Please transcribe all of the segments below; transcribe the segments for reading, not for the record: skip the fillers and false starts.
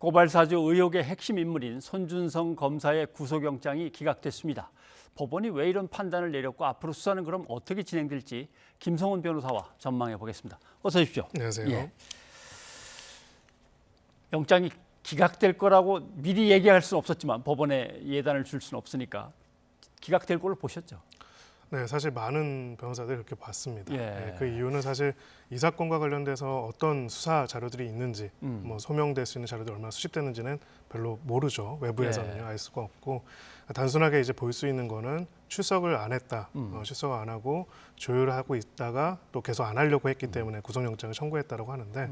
고발사주 의혹의 핵심 인물인 손준성 검사의 구속영장이 기각됐습니다. 법원이 왜 이런 판단을 내렸고 앞으로 수사는 그럼 어떻게 진행될지 김성훈 변호사와 전망해 보겠습니다. 어서 오십시오. 안녕하세요. 예. 영장이 기각될 거라고 미리 얘기할 수는 없었지만 법원에 예단을 줄 수는 없으니까 기각될 걸로 보셨죠? 네, 사실 많은 변호사들이 그렇게 봤습니다. 예. 네, 그 이유는 사실 이 사건과 관련돼서 어떤 수사 자료들이 있는지, 뭐 소명될 수 있는 자료들이 얼마나 수집됐는지는 별로 모르죠. 외부에서는요, 예. 알 수가 없고 단순하게 이제 볼 수 있는 거는 출석을 안 했다, 출석을 안 하고 조율을 하고 있다가 또 계속 안 하려고 했기 때문에 구속영장을 청구했다라고 하는데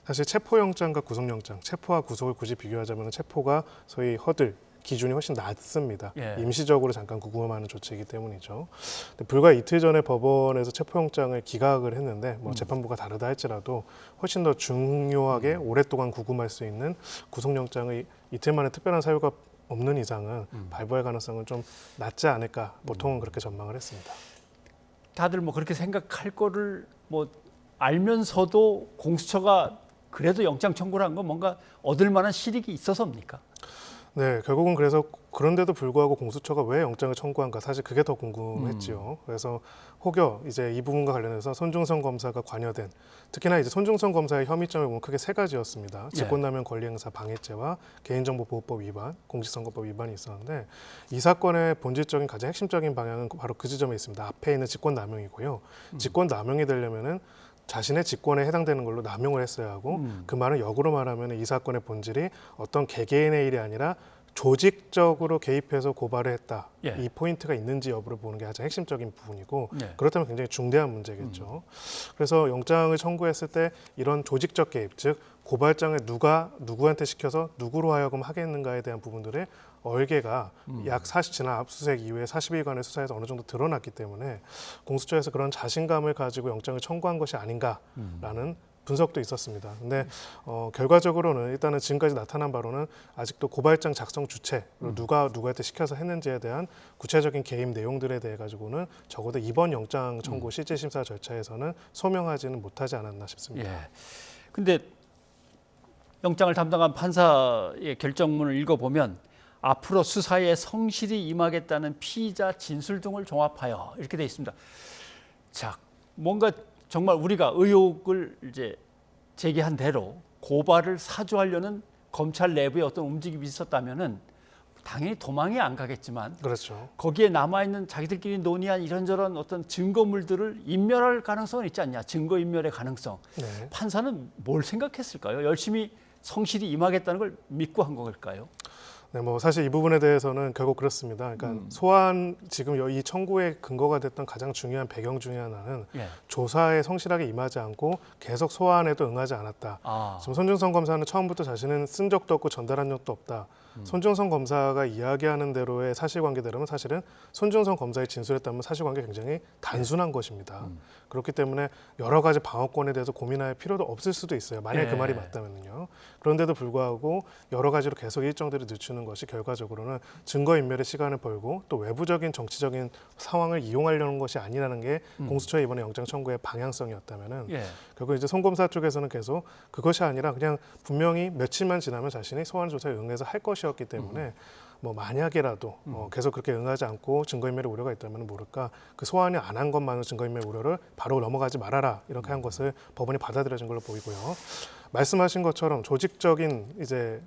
사실 체포영장과 구속영장, 체포와 구속을 굳이 비교하자면 체포가 소위 허들 기준이 훨씬 낮습니다. 예. 임시적으로 잠깐 구금하는 조치이기 때문이죠. 근데 불과 이틀 전에 법원에서 체포영장을 기각을 했는데 뭐 재판부가 다르다 할지라도 훨씬 더 중요하게 오랫동안 구금할 수 있는 구속영장의 이틀 만에 특별한 사유가 없는 이상은 발부할 가능성은 좀 낮지 않을까 보통은 그렇게 전망을 했습니다. 다들 뭐 그렇게 생각할 거를 뭐 알면서도 공수처가 그래도 영장 청구를 한 건 뭔가 얻을 만한 실익이 있어서입니까? 네, 결국은 그래서 그런데도 불구하고 공수처가 왜 영장을 청구한가 사실 그게 더 궁금했지요. 그래서 혹여 이제 이 부분과 관련해서 손중성 검사가 관여된 특히나 이제 손중성 검사의 혐의점을 보면 크게 세 가지였습니다. 직권남용 권리행사 방해죄와 개인정보보호법 위반, 공직선거법 위반이 있었는데 이 사건의 본질적인 가장 핵심적인 방향은 바로 그 지점에 있습니다. 앞에 있는 직권남용이고요. 직권남용이 되려면은 자신의 직권에 해당되는 걸로 남용을 했어야 하고 그 말은 역으로 말하면 이 사건의 본질이 어떤 개개인의 일이 아니라 조직적으로 개입해서 고발을 했다. 예. 이 포인트가 있는지 여부를 보는 게 가장 핵심적인 부분이고 예. 그렇다면 굉장히 중대한 문제겠죠. 그래서 영장을 청구했을 때 이런 조직적 개입, 즉 고발장을 누가 누구한테 시켜서 누구로 하여금 하겠는가에 대한 부분들의 얼개가 지난 압수수색 이후에 40일간의 수사에서 어느 정도 드러났기 때문에 공수처에서 그런 자신감을 가지고 영장을 청구한 것이 아닌가라는 분석도 있었습니다. 근데 결과적으로는 일단은 지금까지 나타난 바로는 아직도 고발장 작성 주체, 누가 누구한테 시켜서 했는지에 대한 구체적인 개입 내용들에 대해 가지고는 적어도 이번 영장 청구 실질 심사 절차에서는 소명하지는 못하지 않았나 싶습니다. 예. 근데 영장을 담당한 판사의 결정문을 읽어보면 앞으로 수사에 성실히 임하겠다는 피의자 진술 등을 종합하여 이렇게 돼 있습니다. 자, 뭔가 정말 우리가 의혹을 이제 제기한 대로 고발을 사주하려는 검찰 내부의 어떤 움직임이 있었다면은 당연히 도망이 안 가겠지만 그렇죠. 거기에 남아 있는 자기들끼리 논의한 이런저런 어떤 증거물들을 인멸할 가능성은 있지 않냐? 증거 인멸의 가능성. 네. 판사는 뭘 생각했을까요? 열심히 성실히 임하겠다는 걸 믿고 한 걸까요? 네, 뭐 사실 이 부분에 대해서는 결국 그렇습니다. 그러니까 소환 지금 이 청구의 근거가 됐던 가장 중요한 배경 중에 하나는 조사에 성실하게 임하지 않고 계속 소환에도 응하지 않았다. 지금 손중성 검사는 처음부터 자신은 쓴 적도 없고 전달한 적도 없다. 손중성 검사가 이야기하는 대로의 사실관계대로는 사실은 손중성 검사의 진술에 따르면 사실관계 굉장히 단순한 것입니다. 그렇기 때문에 여러 가지 방어권에 대해서 고민할 필요도 없을 수도 있어요. 만약에 그 말이 맞다면요. 그런데도 불구하고 여러 가지로 계속 일정들을 늦추는 것이 결과적으로는 증거인멸의 시간을 벌고 또 외부적인 정치적인 상황을 이용하려는 것이 아니라는 게 공수처의 이번에 영장 청구의 방향성이었다면은 결국 이제 손 검사 쪽에서는 계속 그것이 아니라 그냥 분명히 며칠만 지나면 자신이 소환 조사에 응해서 할 것이었기 때문에 뭐 만약에라도 계속 그렇게 응하지 않고 증거인멸의 우려가 있다면 모를까 그 소환이 안 한 것만으로 증거인멸 우려를 바로 넘어가지 말아라 이렇게 한 것을 법원이 받아들여진 걸로 보이고요. 말씀하신 것처럼 조직적인 이제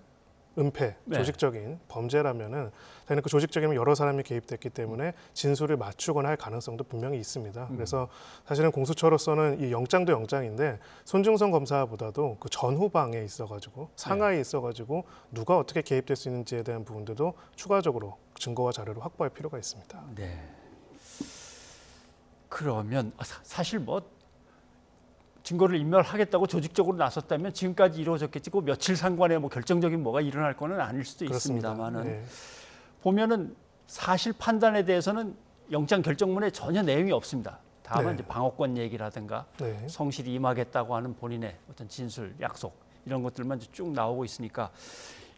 은폐, 조직적인 범죄라면은 당연히 그 조직적이면 여러 사람이 개입됐기 때문에 진술을 맞추거나 할 가능성도 분명히 있습니다. 그래서 사실은 공수처로서는 이 영장도 영장인데 손중성 검사보다도 그 전후방에 있어가지고 상하에 있어가지고 누가 어떻게 개입될 수 있는지에 대한 부분들도 추가적으로 증거와 자료를 확보할 필요가 있습니다. 네. 그러면 사실 뭐 증거를 인멸하겠다고 조직적으로 나섰다면 지금까지 이루어졌겠지. 그 며칠 상관에 뭐 결정적인 뭐가 일어날 거는 아닐 수도 있습니다만은 보면은 사실 판단에 대해서는 영장 결정문에 전혀 내용이 없습니다. 다만 이제 방어권 얘기라든가 성실히 임하겠다고 하는 본인의 어떤 진술, 약속 이런 것들만 쭉 나오고 있으니까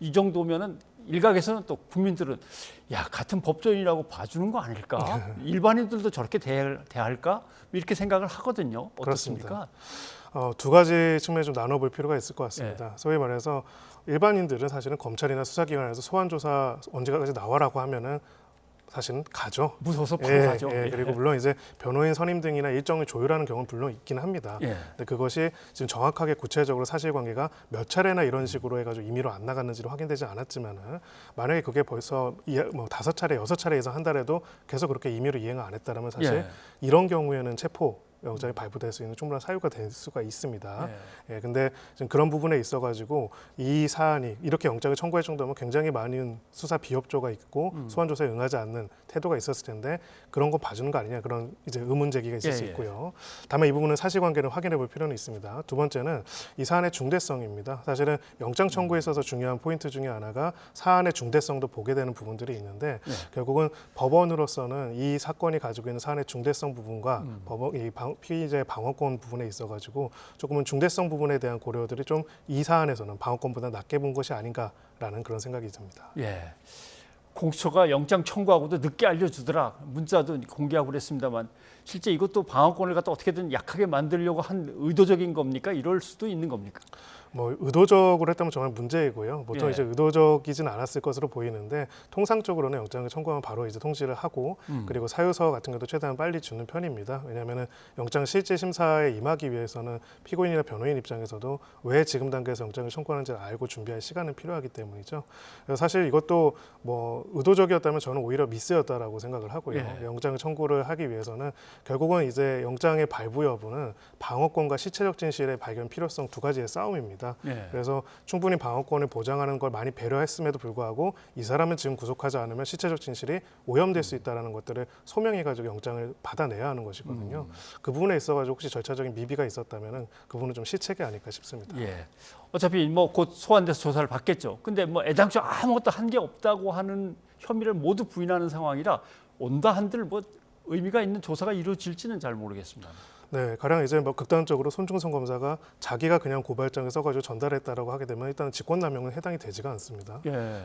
이 정도면은 일각에서는 또 국민들은 야 같은 법조인이라고 봐주는 거 아닐까? 일반인들도 저렇게 대할까? 이렇게 생각을 하거든요. 어떻습니까? 두 가지 측면에 좀 나눠볼 필요가 있을 것 같습니다. 소위 말해서 일반인들은 사실은 검찰이나 수사기관에서 소환조사 언제까지 나와라고 하면은 사실은 가죠. 무서워서 바로 가죠. 그리고 물론 이제 변호인 선임 등이나 일정을 조율하는 경우는 물론 있긴 합니다. 근데 그것이 지금 정확하게 구체적으로 사실관계가 몇 차례나 이런 식으로 해가지고 임의로 안 나갔는지로 확인되지 않았지만은 만약에 그게 벌써 뭐 5차례, 6차례 이상 한달에도 계속 그렇게 임의로 이행을 안 했다라면 사실 이런 경우에는 체포 영장이 발부될 수 있는 충분한 사유가 될 수가 있습니다. 근데 지금 그런 부분에 있어가지고 이 사안이 이렇게 영장을 청구할 정도면 굉장히 많은 수사 비협조가 있고 소환 조사에 응하지 않는 태도가 있었을 텐데 그런 거 봐주는 거 아니냐 그런 이제 의문 제기가 있을 수 있고요. 다만 이 부분은 사실관계를 확인해볼 필요는 있습니다. 두 번째는 이 사안의 중대성입니다. 사실은 영장 청구에 있어서 중요한 포인트 중에 하나가 사안의 중대성도 보게 되는 부분들이 있는데 결국은 법원으로서는 이 사건이 가지고 있는 사안의 중대성 부분과 피의자의 방어권 부분에 있어가지고 조금은 중대성 부분에 대한 고려들이 좀 이 사안에서는 방어권보다 낮게 본 것이 아닌가라는 그런 생각이 듭니다. 공수처가 영장 청구하고도 늦게 알려주더라. 문자도 공개하고 그랬습니다만 실제 이것도 방어권을 갖다 어떻게든 약하게 만들려고 한 의도적인 겁니까? 이럴 수도 있는 겁니까? 뭐 의도적으로 했다면 정말 문제이고요. 보통 이제 의도적이진 않았을 것으로 보이는데 통상적으로는 영장을 청구하면 바로 이제 통지를 하고 그리고 사유서 같은 것도 최대한 빨리 주는 편입니다. 왜냐하면은 영장 실질 심사에 임하기 위해서는 피고인이나 변호인 입장에서도 왜 지금 단계에서 영장을 청구하는지를 알고 준비할 시간은 필요하기 때문이죠. 그래서 사실 이것도 뭐 의도적이었다면 저는 오히려 미스였다라고 생각을 하고요. 영장을 청구를 하기 위해서는 결국은 이제 영장의 발부 여부는 방어권과 시체적 진실의 발견 필요성 두 가지의 싸움입니다. 그래서 충분히 방어권을 보장하는 걸 많이 배려했음에도 불구하고 이 사람은 지금 구속하지 않으면 시체적 진실이 오염될 수 있다는 것들을 소명해가지고 영장을 받아내야 하는 것이거든요. 그 부분에 있어가지고 혹시 절차적인 미비가 있었다면 그 부분은 좀 실책이 아닐까 싶습니다. 어차피 뭐 곧 소환돼서 조사를 받겠죠. 근데 뭐 애당초 아무것도 한 게 없다고 하는 혐의를 모두 부인하는 상황이라 온다 한들 뭐 의미가 있는 조사가 이루어질지는 잘 모르겠습니다. 네, 가령 이제 뭐 극단적으로 손중성 검사가 자기가 그냥 고발장을 써가지고 전달했다라고 하게 되면 일단 직권남용은 해당이 되지가 않습니다.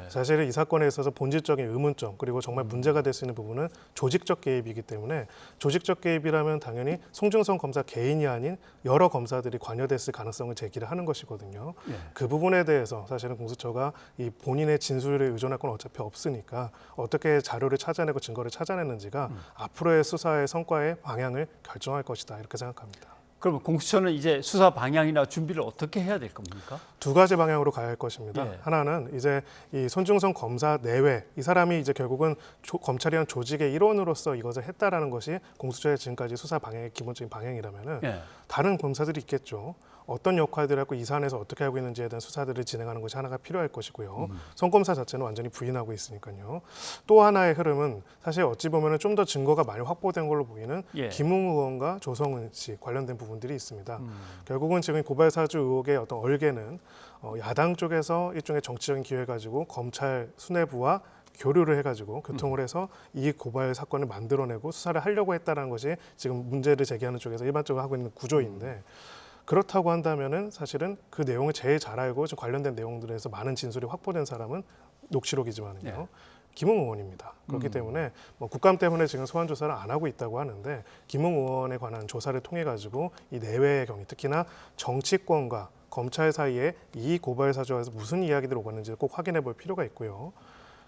사실 이 사건에 있어서 본질적인 의문점 그리고 정말 문제가 될 수 있는 부분은 조직적 개입이기 때문에 조직적 개입이라면 당연히 손중성 검사 개인이 아닌 여러 검사들이 관여됐을 가능성을 제기를 하는 것이거든요. 그 부분에 대해서 사실은 공수처가 이 본인의 진술에 의존할 건 어차피 없으니까 어떻게 자료를 찾아내고 증거를 찾아내는지가 앞으로의 수사의 성과의 방향을 결정할 것이다. 이렇게 생각합니다. 그러면 공수처는 이제 수사 방향이나 준비를 어떻게 해야 될 겁니까? 두 가지 방향으로 가야 할 것입니다. 하나는 이제 이 손중성 검사 내외 이 사람이 이제 결국은 검찰이란 조직의 일원으로서 이것을 했다라는 것이 공수처의 지금까지 수사 방향의 기본적인 방향이라면은 다른 검사들이 있겠죠. 어떤 역할들을 하고 이 사안에서 어떻게 하고 있는지에 대한 수사들을 진행하는 것이 하나가 필요할 것이고요. 손검사 자체는 완전히 부인하고 있으니까요. 또 하나의 흐름은 사실 어찌 보면 좀 더 증거가 많이 확보된 걸로 보이는 김웅 의원과 조성은 씨 관련된 부분들이 있습니다. 결국은 지금 고발 사주 의혹의 어떤 얼개는 야당 쪽에서 일종의 정치적인 기회 가지고 검찰 수뇌부와 교류를 해가지고 교통을 해서 이 고발 사건을 만들어내고 수사를 하려고 했다는 것이 지금 문제를 제기하는 쪽에서 일반적으로 하고 있는 구조인데 그렇다고 한다면은 사실은 그 내용을 제일 잘 알고 좀 관련된 내용들에서 많은 진술이 확보된 사람은 녹취록이지만은요. 김웅 의원입니다. 그렇기 때문에 뭐 국감 때문에 지금 소환 조사를 안 하고 있다고 하는데 김웅 의원에 관한 조사를 통해 가지고 이 내외의 경위 특히나 정치권과 검찰 사이에 이 고발 사주에서 무슨 이야기들이 오갔는지를 꼭 확인해 볼 필요가 있고요.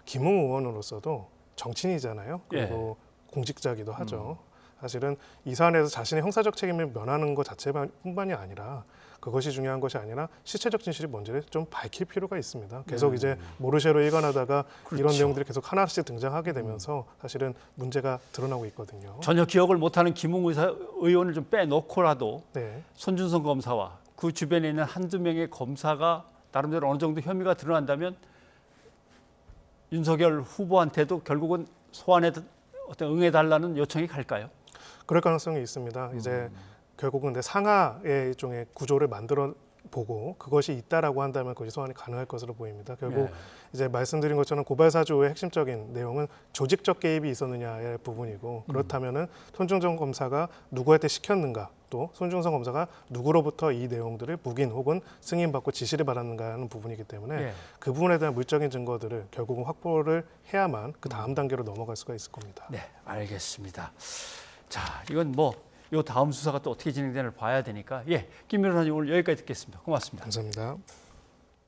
김웅 의원으로서도 정치인이잖아요. 그리고 공직자기도 하죠. 사실은 이 사안에서 자신의 형사적 책임을 면하는 것 자체뿐만이 아니라 그것이 중요한 것이 아니라 실체적 진실이 뭔지를 좀 밝힐 필요가 있습니다. 계속 이제 모르쇠로 일관하다가 이런 내용들이 계속 하나씩 등장하게 되면서 사실은 문제가 드러나고 있거든요. 전혀 기억을 못하는 김웅 의원을 좀 빼놓고라도 손준성 검사와 그 주변에 있는 한두 명의 검사가 나름대로 어느 정도 혐의가 드러난다면 윤석열 후보한테도 결국은 소환에 어떤 응해달라는 요청이 갈까요? 그럴 가능성이 있습니다. 이제 결국은 상하의 일종의 구조를 만들어 보고 그것이 있다라고 한다면 그것이 소환이 가능할 것으로 보입니다. 결국 이제 말씀드린 것처럼 고발 사주의 핵심적인 내용은 조직적 개입이 있었느냐의 부분이고 그렇다면은 손중성 검사가 누구한테 시켰는가 또 손중성 검사가 누구로부터 이 내용들을 묵인 혹은 승인받고 지시를 받았는가 하는 부분이기 때문에 그 부분에 대한 물적인 증거들을 결국은 확보를 해야만 그 다음 단계로 넘어갈 수가 있을 겁니다. 네, 알겠습니다. 자, 이건 뭐 요 다음 수사가 또 어떻게 진행되는지 봐야 되니까 김 변호사님 오늘 여기까지 듣겠습니다. 고맙습니다. 감사합니다.